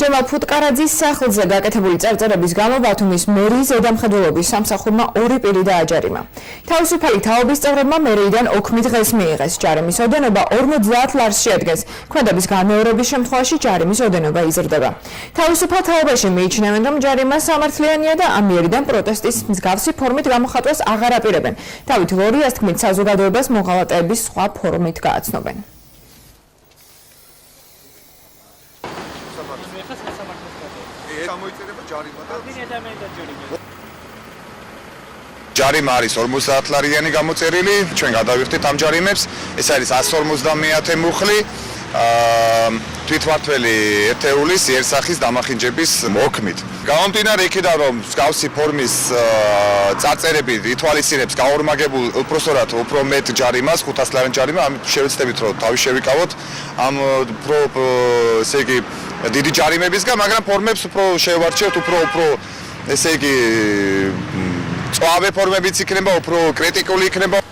ჯემალ ფუტკარაძის სახლზე გაკეთებული წარწერების გამო ბათუმის მერიის ზედამხედველობის სამსახურმა 2 პირი დააჯერიმა. თავისუფალი თაობის წევრებმა მერიიდან ოქმი დღეს მიიღეს. ჯარიმის ოდენობა 50 ლარს შეადგენს. ქმედების განმეორების შემთხვევაში ჯარიმის ოდენობა იზრდება. თავისუფალ თაობაში მიიჩნევენ, რომ ჯარიმა სამართლიანია და ამ მიერიდან პროტესტის მსგავსი ფორმით გამოხატვას აღარ აპირებენ. დავით ლორიას თქმით, საზოგადოებას მოღალატეების სხვა ფორმით გააცნობენ. ჯარიმა არის 50 ლარიანი გამოწერილი, ჩვენ გადავიხდით ამ ჯარიმებს, ეს არის 150 მუხლი, თვითმართველი ერთეულის იერსახის დამახინჯების მოქმით. გამომდინარე იქიდან, რომ მსგავსი ფორმის წარწერები ითვალისწინებს გაორმაგებულ უпростоრად უფრო მეტ ჯარიმას, 500 ლარიან ჯარიმა, ამით შევეცდებით, რომ თავი შევიკავოთ ამ ესე იგი დიდი ჯარიმებისგან, მაგრამ ფორმებს უფრო შევარჩევთ, უფრო ესე იგი წვავე ფორმებიც იქნება, უფრო კრიტიკული იქნება.